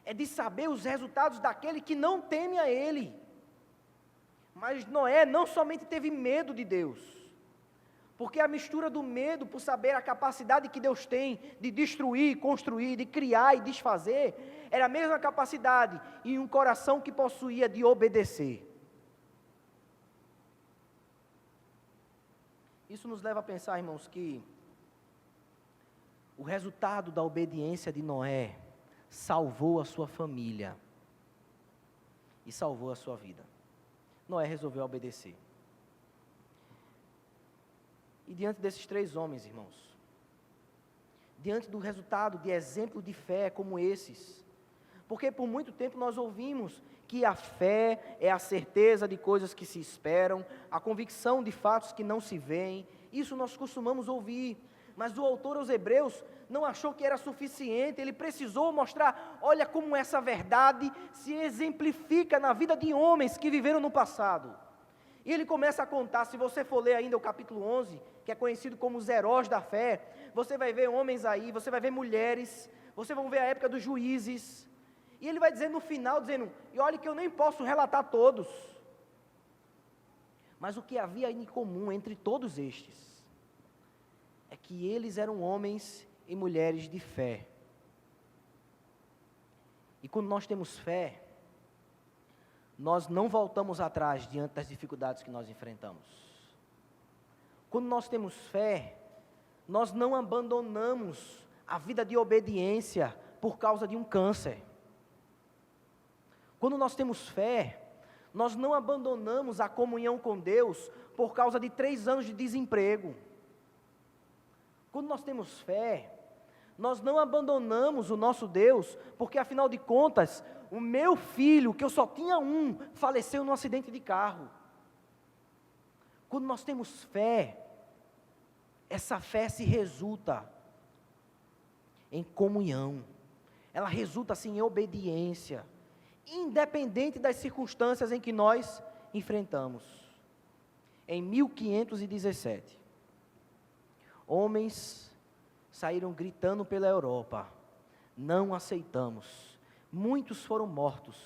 É de saber os resultados daquele que não teme a ele. Mas Noé não somente teve medo de Deus, porque a mistura do medo por saber a capacidade que Deus tem de destruir, construir, de criar e desfazer, era a mesma capacidade em um coração que possuía de obedecer. Isso nos leva a pensar, irmãos, que o resultado da obediência de Noé salvou a sua família e salvou a sua vida. Noé resolveu obedecer. E diante desses três homens, irmãos, diante do resultado de exemplo de fé como esses, porque por muito tempo nós ouvimos que a fé é a certeza de coisas que se esperam, a convicção de fatos que não se veem, isso nós costumamos ouvir, mas o autor aos Hebreus não achou que era suficiente, ele precisou mostrar, olha como essa verdade se exemplifica na vida de homens que viveram no passado. E ele começa a contar, se você for ler ainda o capítulo 11, que é conhecido como os heróis da fé, você vai ver homens aí, você vai ver mulheres, você vai ver a época dos juízes, e ele vai dizer no final, dizendo, e olha que eu nem posso relatar todos, mas o que havia em comum entre todos estes, é que eles eram homens e mulheres de fé. E quando nós temos fé, nós não voltamos atrás diante das dificuldades que nós enfrentamos. Quando nós temos fé, nós não abandonamos a vida de obediência por causa de um câncer. Quando nós temos fé, nós não abandonamos a comunhão com Deus por causa de 3 anos de desemprego. Quando nós temos fé, nós não abandonamos o nosso Deus, porque afinal de contas, o meu filho, que eu só tinha um, faleceu num acidente de carro. Quando nós temos fé, essa fé se resulta em comunhão, ela resulta assim em obediência, independente das circunstâncias em que nós enfrentamos. Em 1517, homens saíram gritando pela Europa, não aceitamos Muitos foram mortos,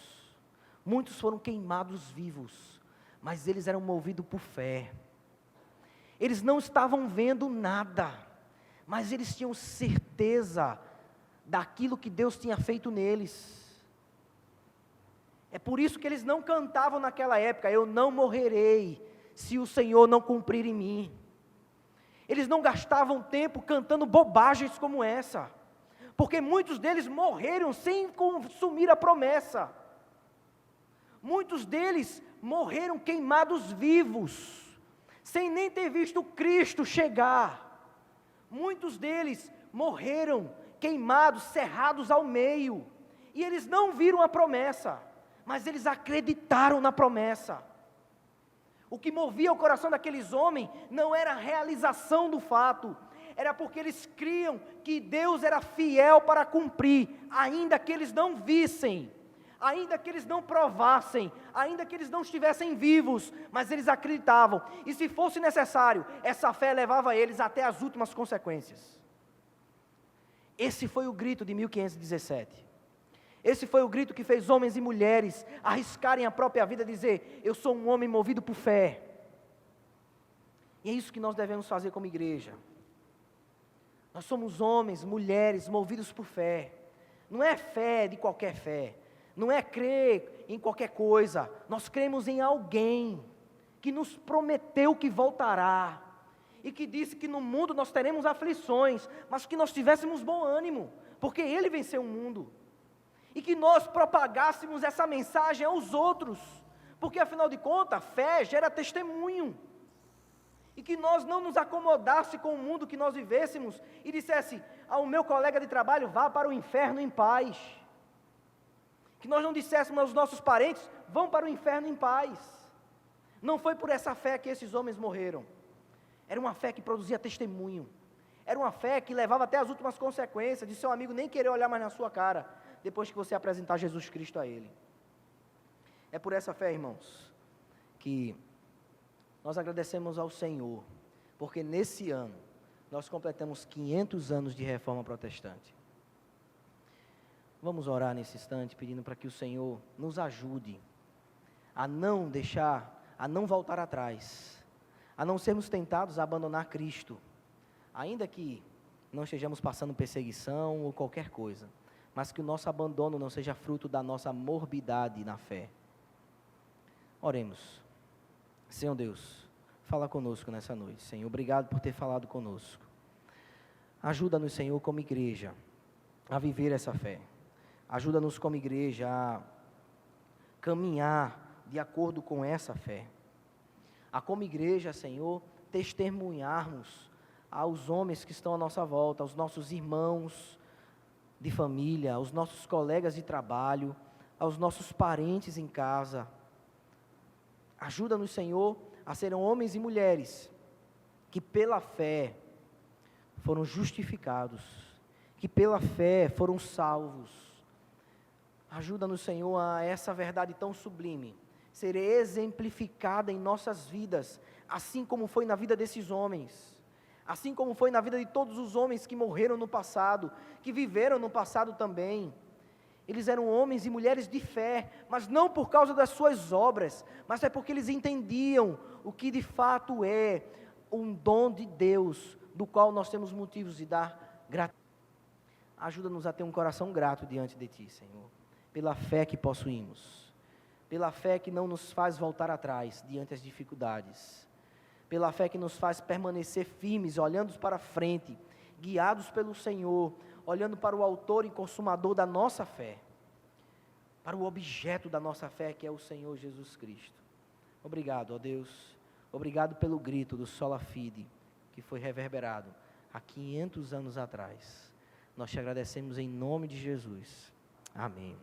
muitos foram queimados vivos, mas eles eram movidos por fé. Eles não estavam vendo nada, mas eles tinham certeza daquilo que Deus tinha feito neles. É por isso que eles não cantavam naquela época: eu não morrerei, se o Senhor não cumprir em mim. Eles não gastavam tempo cantando bobagens como essa, porque muitos deles morreram sem consumir a promessa. Muitos deles morreram queimados vivos, sem nem ter visto Cristo chegar. Muitos deles morreram queimados, cerrados ao meio, e eles não viram a promessa, mas eles acreditaram na promessa. O que movia o coração daqueles homens não era a realização do fato, era porque eles criam que Deus era fiel para cumprir, ainda que eles não vissem, ainda que eles não provassem, ainda que eles não estivessem vivos, mas eles acreditavam, e se fosse necessário, essa fé levava eles até as últimas consequências. Esse foi o grito de 1517. Esse foi o grito que fez homens e mulheres arriscarem a própria vida, dizer: eu sou um homem movido por fé. E é isso que nós devemos fazer como igreja. Nós somos homens, mulheres movidos por fé. Não é fé de qualquer fé, não é crer em qualquer coisa. Nós cremos em alguém que nos prometeu que voltará, e que disse que no mundo nós teremos aflições, mas que nós tivéssemos bom ânimo, porque Ele venceu o mundo. E que nós propagássemos essa mensagem aos outros, porque afinal de contas, a fé gera testemunho. E que nós não nos acomodássemos com o mundo que nós vivêssemos e dissesse ao meu colega de trabalho: vá para o inferno em paz. Que nós não disséssemos aos nossos parentes: vão para o inferno em paz. Não foi por essa fé que esses homens morreram. Era uma fé que produzia testemunho. Era uma fé que levava até as últimas consequências, de seu amigo nem querer olhar mais na sua cara, depois que você apresentar Jesus Cristo a ele. É por essa fé, irmãos, que nós agradecemos ao Senhor, porque nesse ano, nós completamos 500 anos de reforma protestante. Vamos orar nesse instante, pedindo para que o Senhor nos ajude a não deixar, a não voltar atrás, a não sermos tentados a abandonar Cristo, ainda que não estejamos passando perseguição ou qualquer coisa, mas que o nosso abandono não seja fruto da nossa morbidade na fé. Oremos. Senhor Deus, fala conosco nessa noite. Senhor, obrigado por ter falado conosco. Ajuda-nos, Senhor, como igreja, a viver essa fé. Ajuda-nos como igreja a caminhar de acordo com essa fé. A como igreja, Senhor, testemunharmos aos homens que estão à nossa volta, aos nossos irmãos de família, aos nossos colegas de trabalho, aos nossos parentes em casa. Ajuda-nos, Senhor, a serem homens e mulheres que pela fé foram justificados, que pela fé foram salvos. Ajuda-nos, Senhor, a essa verdade tão sublime ser exemplificada em nossas vidas, assim como foi na vida desses homens, assim como foi na vida de todos os homens que morreram no passado, que viveram no passado também. Eles eram homens e mulheres de fé, mas não por causa das suas obras, mas é porque eles entendiam o que de fato é um dom de Deus, do qual nós temos motivos de dar gratidão. Ajuda-nos a ter um coração grato diante de Ti, Senhor, pela fé que possuímos, pela fé que não nos faz voltar atrás diante das dificuldades, pela fé que nos faz permanecer firmes, olhando para frente, guiados pelo Senhor, olhando para o autor e consumador da nossa fé, para o objeto da nossa fé, que é o Senhor Jesus Cristo. Obrigado, ó Deus, obrigado pelo grito do Sola Fide, que foi reverberado há 500 anos atrás. Nós te agradecemos em nome de Jesus. Amém.